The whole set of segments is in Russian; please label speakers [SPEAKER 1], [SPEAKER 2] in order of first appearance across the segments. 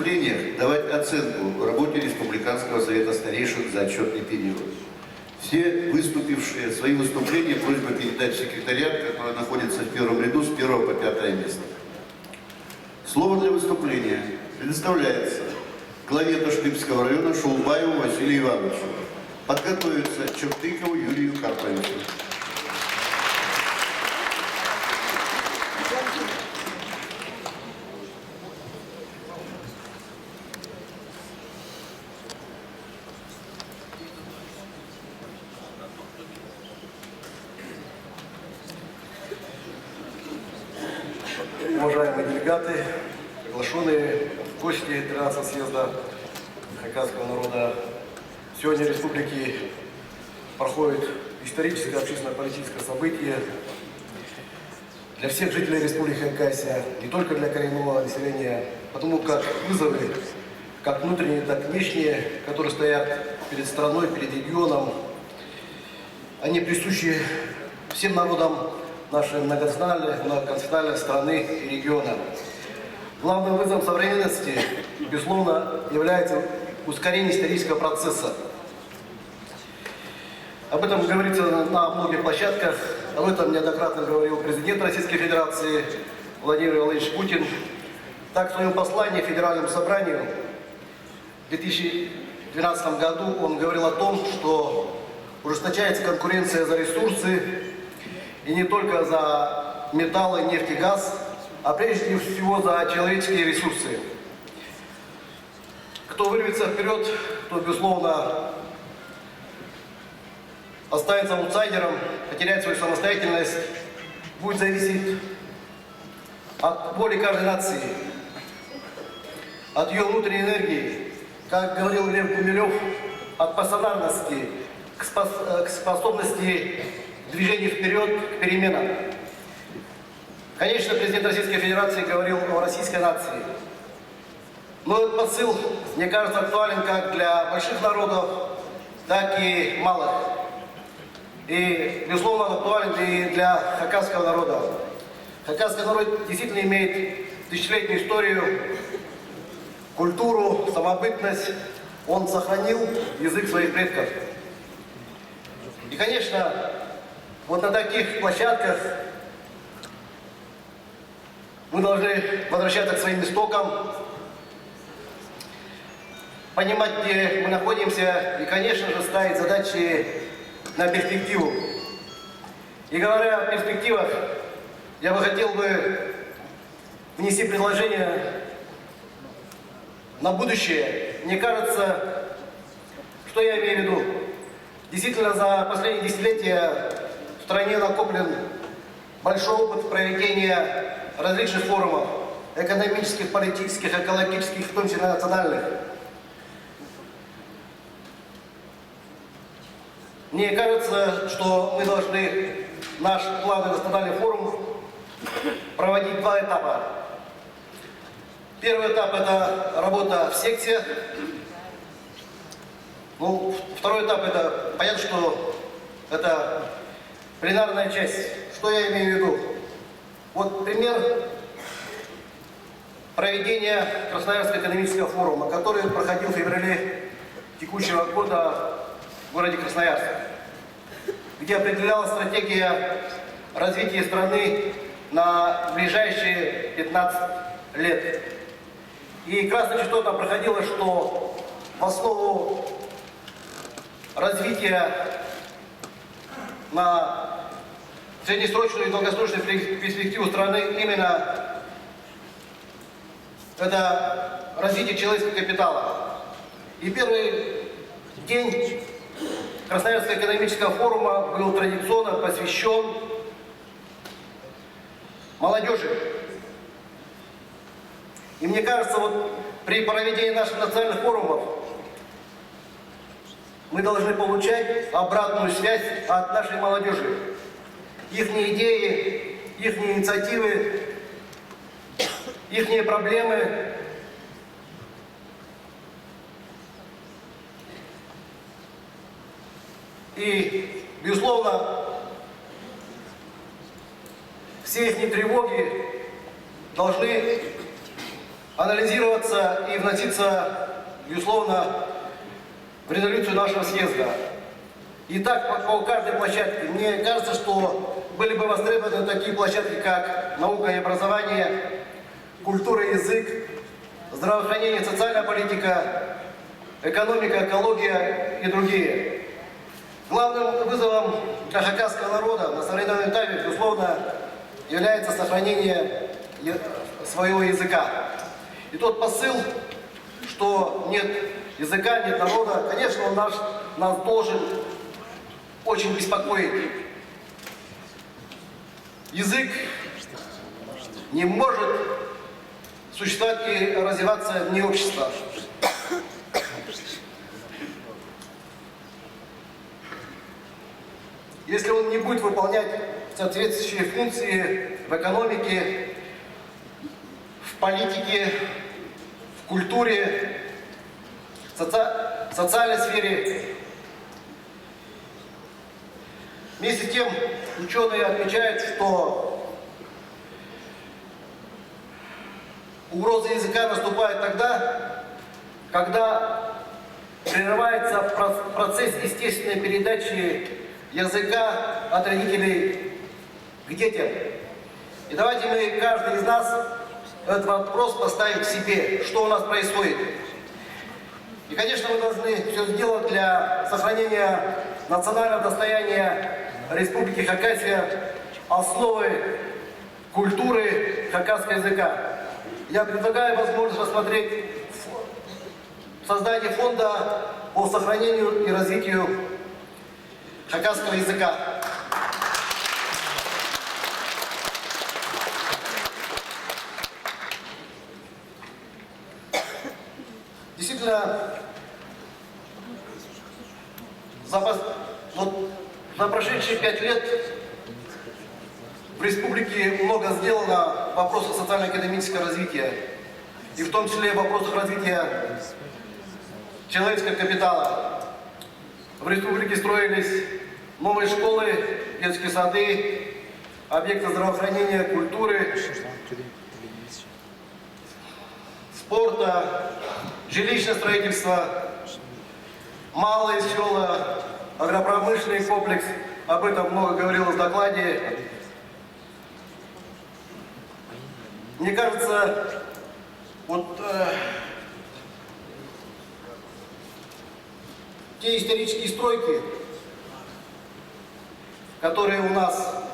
[SPEAKER 1] Давать оценку работе Республиканского совета старейшин за отчетный период. Все выступившие свои выступления просьба передать в секретариат, который находится в первом ряду с 1 по 5 место. Слово для выступления предоставляется главе Таштыбского района Шулбаеву Василию Ивановичу. Подготовиться Чертыкову Юрию Карповичу.
[SPEAKER 2] Уважаемые делегаты, приглашенные гости 13-го съезда хакасского народа, сегодня в республике проходит историческое общественно-политическое событие для всех жителей Республики Хакасия, не только для коренного населения, потому как вызовы, как внутренние, так и внешние, которые стоят перед страной, перед регионом, они присущи всем народам нашей многонациональной страны и региона. Главным вызовом современности, безусловно, является ускорение исторического процесса. Об этом говорится на многих площадках, об этом неоднократно говорил президент Российской Федерации Владимир Владимирович Путин. Так, в своем послании Федеральному собранию в 2012 году он говорил о том, что ужесточается конкуренция за ресурсы, и не только за металлы, нефть и газ, а прежде всего за человеческие ресурсы. Кто вырвется вперед, то, безусловно, останется аутсайдером, потеряет свою самостоятельность, будет зависеть от воли каждой нации, от ее внутренней энергии, как говорил Лев Гумилев, от пассионарности к способности движения вперед, к переменам. Конечно, президент Российской Федерации говорил о российской нации. Но этот посыл, мне кажется, актуален как для больших народов, так и малых. И, безусловно, актуален и для хакасского народа. Хакасский народ действительно имеет тысячелетнюю историю, культуру, самобытность. Он сохранил язык своих предков. И, конечно, вот на таких площадках мы должны возвращаться к своим истокам, понимать, где мы находимся, и, конечно же, ставить задачи на перспективу. И говоря о перспективах, я бы хотел внести предложение на будущее. Мне кажется, что я имею в виду? Действительно, за последние десятилетия в стране накоплен большой опыт проведения различных форумов, экономических, политических, экологических, в том числе национальных. Мне кажется, что мы должны наш главный национальный форум проводить в 2 этапа. Первый этап – это работа в секте. Ну, второй этап – это, понятно, что это пленарная часть. Что я имею в виду? Вот пример проведения Красноярского экономического форума, который проходил в феврале текущего года в городе Красноярск, где определялась стратегия развития страны на ближайшие 15 лет. И красной чертой там проходило, что в основу развития на среднесрочную и долгосрочную перспективу страны именно это развитие человеческого капитала. И первый день Красноярского экономического форума был традиционно посвящен молодежи. И мне кажется, вот при проведении наших национальных форумов мы должны получать обратную связь от нашей молодежи. Их идеи, их инициативы, их проблемы. И, безусловно, все их тревоги должны анализироваться и вноситься, безусловно, в резолюцию нашего съезда. И так по каждой площадке. Мне кажется, что были бы востребованы такие площадки, как наука и образование, культура и язык, здравоохранение, социальная политика, экономика, экология и другие. Главным вызовом для хакасского народа на современном этапе, безусловно, является сохранение своего языка. И тот посыл, что нет языка, нет народа, конечно, он нас должен очень беспокоить. Язык не может существовать и развиваться вне общества. Если он не будет выполнять соответствующие функции в экономике, в политике, в культуре, в социальной сфере. Вместе с тем, ученые отмечают, что угроза языка наступает тогда, когда прерывается процесс естественной передачи языка от родителей к детям. И давайте мы, каждый из нас, этот вопрос поставим к себе, что у нас происходит. И, конечно, мы должны все сделать для сохранения национального достояния Республики Хакасия, основы культуры хакасского языка. Я предлагаю возможность рассмотреть создание фонда по сохранению и развитию хакасского языка. Действительно, за прошедшие 5 лет в республике много сделано в вопросах социально-экономического развития, и в том числе в вопросах развития человеческого капитала. В республике строились новые школы, детские сады, объекты здравоохранения, культуры, спорта, жилищное строительство, малые села, агропромышленный комплекс. Об этом много говорилось в докладе. Мне кажется, те исторические стройки, которые у нас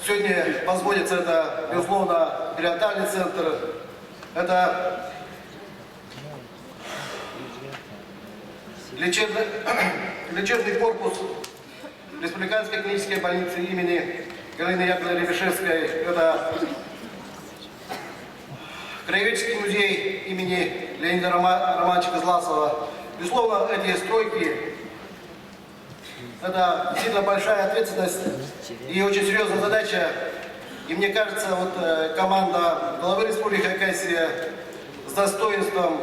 [SPEAKER 2] сегодня возводятся, это, безусловно, перинатальный центр, это лечебный корпус Республиканской клинической больницы имени Галины Яковлевны Рябишевской, это Краеведческий музей имени Леонида Романовича Козласова. Безусловно, эти стройки – это действительно большая ответственность и очень серьезная задача. И мне кажется, команда главы Республики Хакасия с достоинством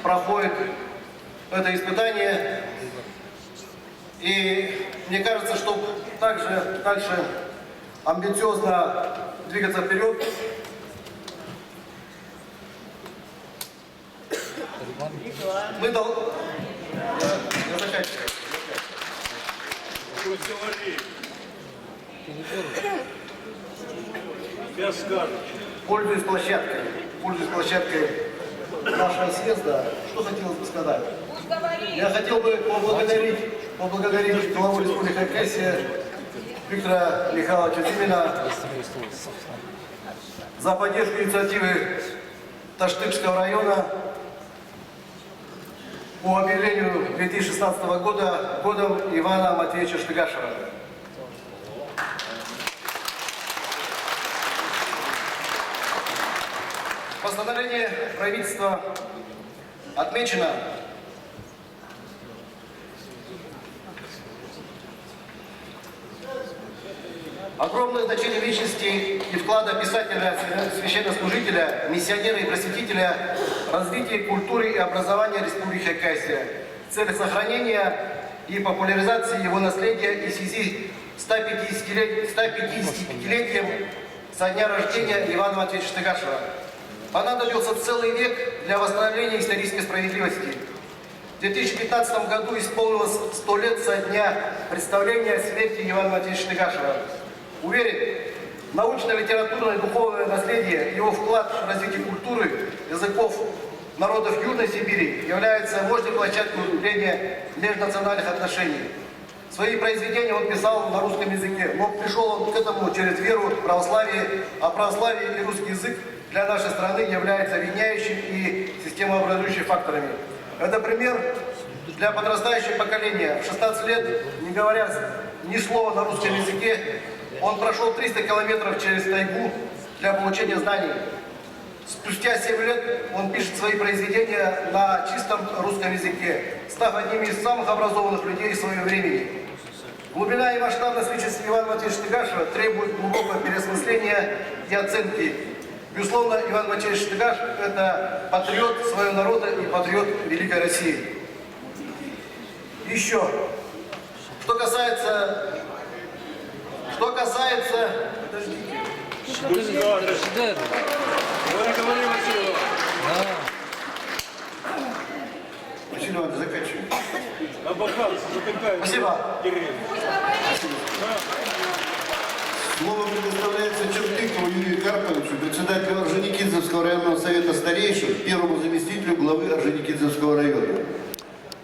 [SPEAKER 2] проходит это испытание. И мне кажется, чтобы также дальше амбициозно двигаться вперед, мы должны... Я заканчиваю. Пользуясь площадкой нашего съезда, что хотелось бы сказать? Я хотел бы поблагодарить главу Республики Хакасия Виктора Михайловича Зимина за поддержку инициативы Таштыкского района по объявлению 2016 года годом Ивана Матвеевича Штыгашева. В постановлении правительства отмечено, огромное значение личности и вклада писателя, священнослужителя, миссионера и просветителя в развитие культуры и образования Республики Хакасия в целях сохранения и популяризации его наследия и в связи с 155-летием со дня рождения Ивана Матвеевича Штыгашева. Понадобился целый век для восстановления исторической справедливости. В 2015 году исполнилось 100 лет со дня представления о смерти Ивана Матвеевича Штыгашева. Уверен, научно-литературное и духовное наследие, его вклад в развитие культуры, языков народов Южной Сибири является мощной площадкой укрепления межнациональных отношений. Свои произведения он писал на русском языке, но пришел он к этому через веру в православие, а православие и русский язык для нашей страны являются объединяющим и системообразующим факторами. Это пример для подрастающего поколения. В 16 лет, не говоря ни слова на русском языке, он прошел 300 километров через тайгу для получения знаний. Спустя 7 лет он пишет свои произведения на чистом русском языке, став одним из самых образованных людей своего времени. Глубина и масштабность личности Ивана Матвеевича Штыгашева требует глубокого переосмысления и оценки. Безусловно, Иван Матвеевич Штыгаш – это патриот своего народа и патриот Великой России. Еще, что касается...
[SPEAKER 1] Василий Иванович, заканчивай.
[SPEAKER 2] Спасибо.
[SPEAKER 1] Слово предоставляется Чертыкову Юрию Карповичу, председателю Орджоникидзевского районного совета старейшин, первому заместителю главы Орджоникидзевского района.